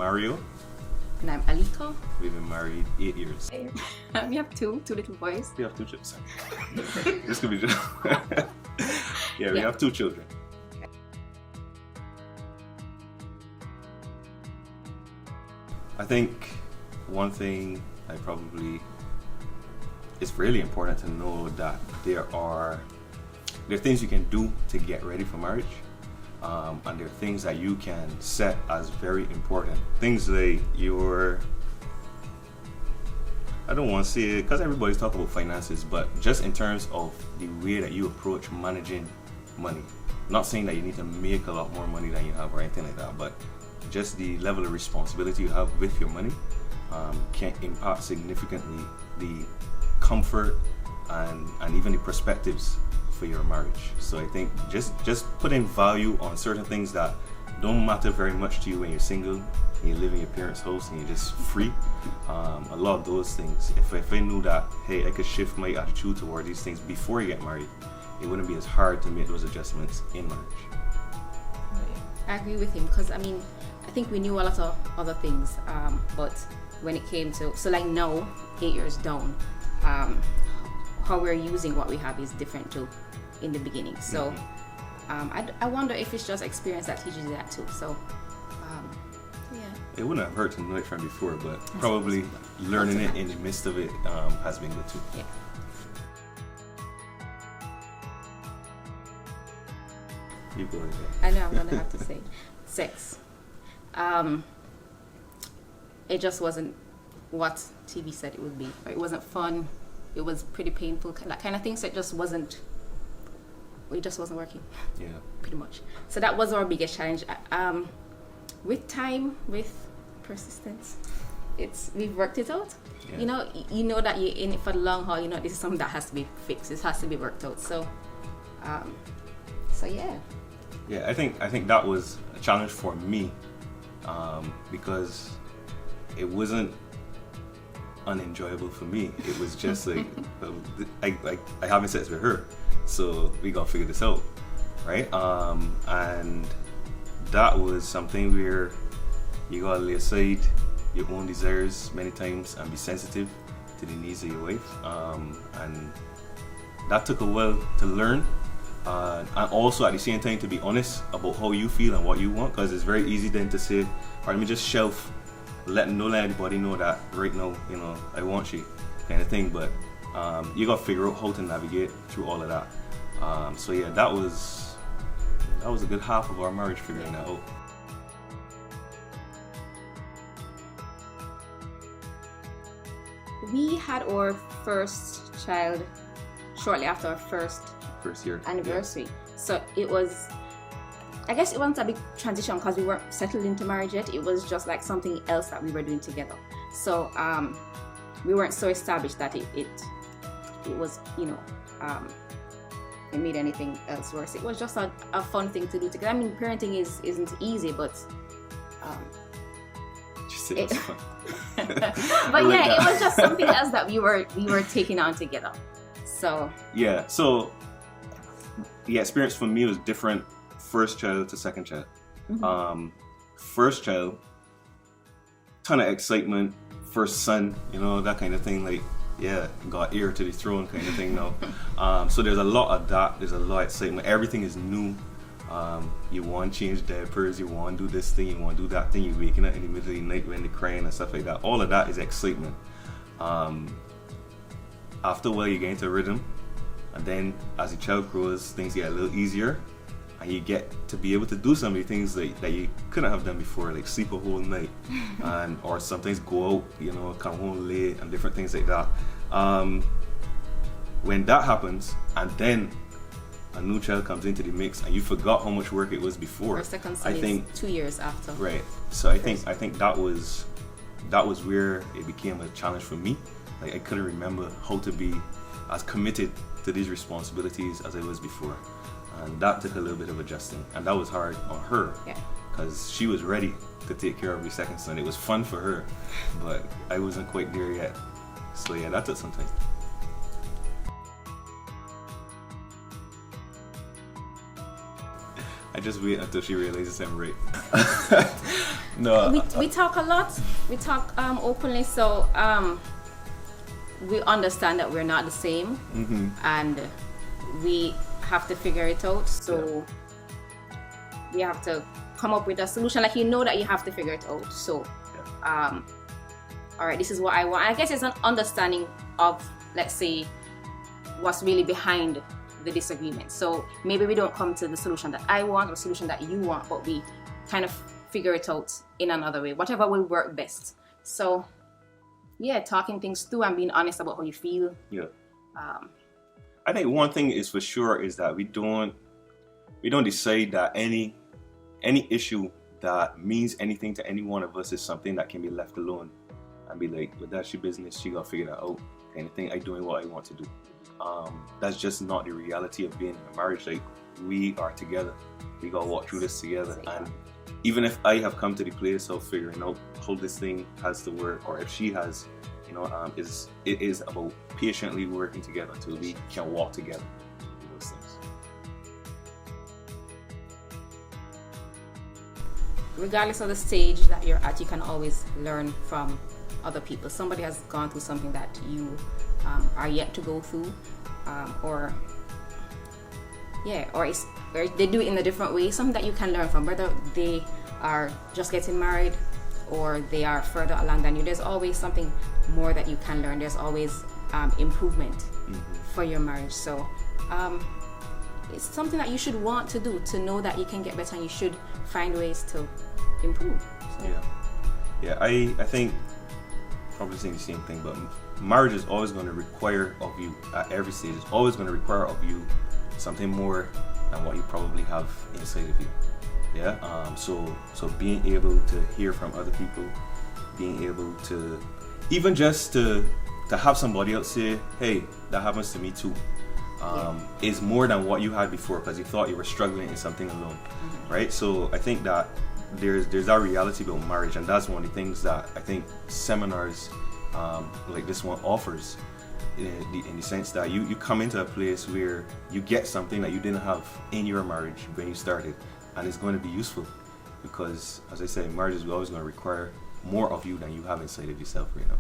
Mario. And I'm Aleeca. We've been married 8 years. We have two little boys. We have 2 children. This could be just... yeah, we have 2 children. I think one thing it's really important to know that there are things you can do to get ready for marriage, and there are things that you can set as very important. Things like I don't want to say it because everybody's talking about finances, but just in terms of the way that you approach managing money. Not saying that you need to make a lot more money than you have or anything like that, but just the level of responsibility you have with your money can impact significantly the comfort and even the perspectives for your marriage. So I think just putting value on certain things that don't matter very much to you when you're single and you live in your parents' house and you're just free. A lot of those things, if I knew that, hey, I could shift my attitude toward these things before you get married, it wouldn't be as hard to make those adjustments in marriage. I agree with him because I think we knew a lot of other things, but when it came to, so like now, 8 years down, how we're using what we have is different too in the beginning. So I wonder if it's just experience that teaches you that too. So yeah. It wouldn't have hurt to know it from before, but probably learning it in the midst of it has been good too. Yeah. You go ahead. I know I'm gonna have to say sex. It just wasn't what TV said it would be. It wasn't fun. It was pretty painful, that kind of thing. So it just wasn't working. Yeah. Pretty much. So that was our biggest challenge. With time, with persistence, we've worked it out. Yeah. You know that you're in it for the long haul. You know this is something that has to be fixed. This has to be worked out. So yeah. Yeah, I think that was a challenge for me because it wasn't unenjoyable for me. It was just like I haven't sex with her, so we gotta figure this out, right? And that was something where you gotta lay aside your own desires many times and be sensitive to the needs of your wife, and that took a while to learn. And also at the same time to be honest about how you feel and what you want, because it's very easy then to say, let me just shelf, let anybody know that right now, I want you, kind of thing. But you gotta figure out how to navigate through all of that. So yeah, that was a good half of our marriage, figuring that out. We had our first child shortly after our first year anniversary. Yeah. So I guess it wasn't a big transition because we weren't settled into marriage yet. It was just like something else that we were doing together. So we weren't so established that it was, it made anything else worse. It was just a fun thing to do together. Parenting isn't easy, but just say it's fun. But yeah, it was just something else that we were taking on together. So yeah, the experience for me was different. First child to second child. First child, ton of excitement. First son, that kind of thing. Like, yeah, got heir to the throne kind of thing now. So there's a lot of that. There's a lot of excitement. Everything is new. You want to change diapers. You want to do this thing. You want to do that thing. You're waking up in the middle of the night when they're crying and stuff like that. All of that is excitement. After a while, you get into a rhythm. And then as the child grows, things get a little easier, and you get to be able to do some of the things that you couldn't have done before, like sleep a whole night, or sometimes go out, come home late, and different things like that. When that happens, and then a new child comes into the mix, and you forgot how much work it was before. Our second son is 2 years after. Right. So I think that was where it became a challenge for me. Like, I couldn't remember how to be as committed to these responsibilities as I was before, and that took a little bit of adjusting, and that was hard on her because she was ready to take care of the second son. It was fun for her, but I wasn't quite there yet. So yeah, that took some time. I just wait until she realizes I'm right. No. We talk a lot. We talk openly, so we understand that we're not the same, and we have to figure it out. So we have to come up with a solution. Like, you know that you have to figure it out. So, all right, this is what I want. I guess it's an understanding of, let's say, what's really behind the disagreement. So maybe we don't come to the solution that I want or the solution that you want, but we kind of figure it out in another way, whatever will work best. So yeah, talking things through and being honest about how you feel. Yeah. I think one thing is for sure is that we don't decide that any issue that means anything to any one of us is something that can be left alone and be like, well, that's your business, you gotta figure that out kind of thing. I'm doing what I want to do. That's just not the reality of being in a marriage. Like, we are together, we gotta walk through this together. And even if I have come to the place of figuring out how this thing has to work, or if she has, you know, it is about patiently working together until we can walk together in those things. Regardless of the stage that you're at, you can always learn from other people. Somebody has gone through something that you are yet to go through, or they do it in a different way, something that you can learn from, whether they are just getting married or they are further along than you. There's always something more that you can learn. There's always improvement for your marriage. So it's something that you should want to do, to know that you can get better, and you should find ways to improve. So. I think probably saying the same thing, but marriage is always going to require of you at every stage. It's always going to require of you something more than what you probably have inside of you. So being able to hear from other people, being able to even just to have somebody else say, hey, that happens to me too, is more than what you had before, because you thought you were struggling in something alone, right? So I think that there's that reality about marriage, and that's one of the things that I think seminars like this one offers, in the sense that you come into a place where you get something that you didn't have in your marriage when you started, and it's going to be useful, because, as I said, marriage is always going to require more of you than you have inside of yourself right now.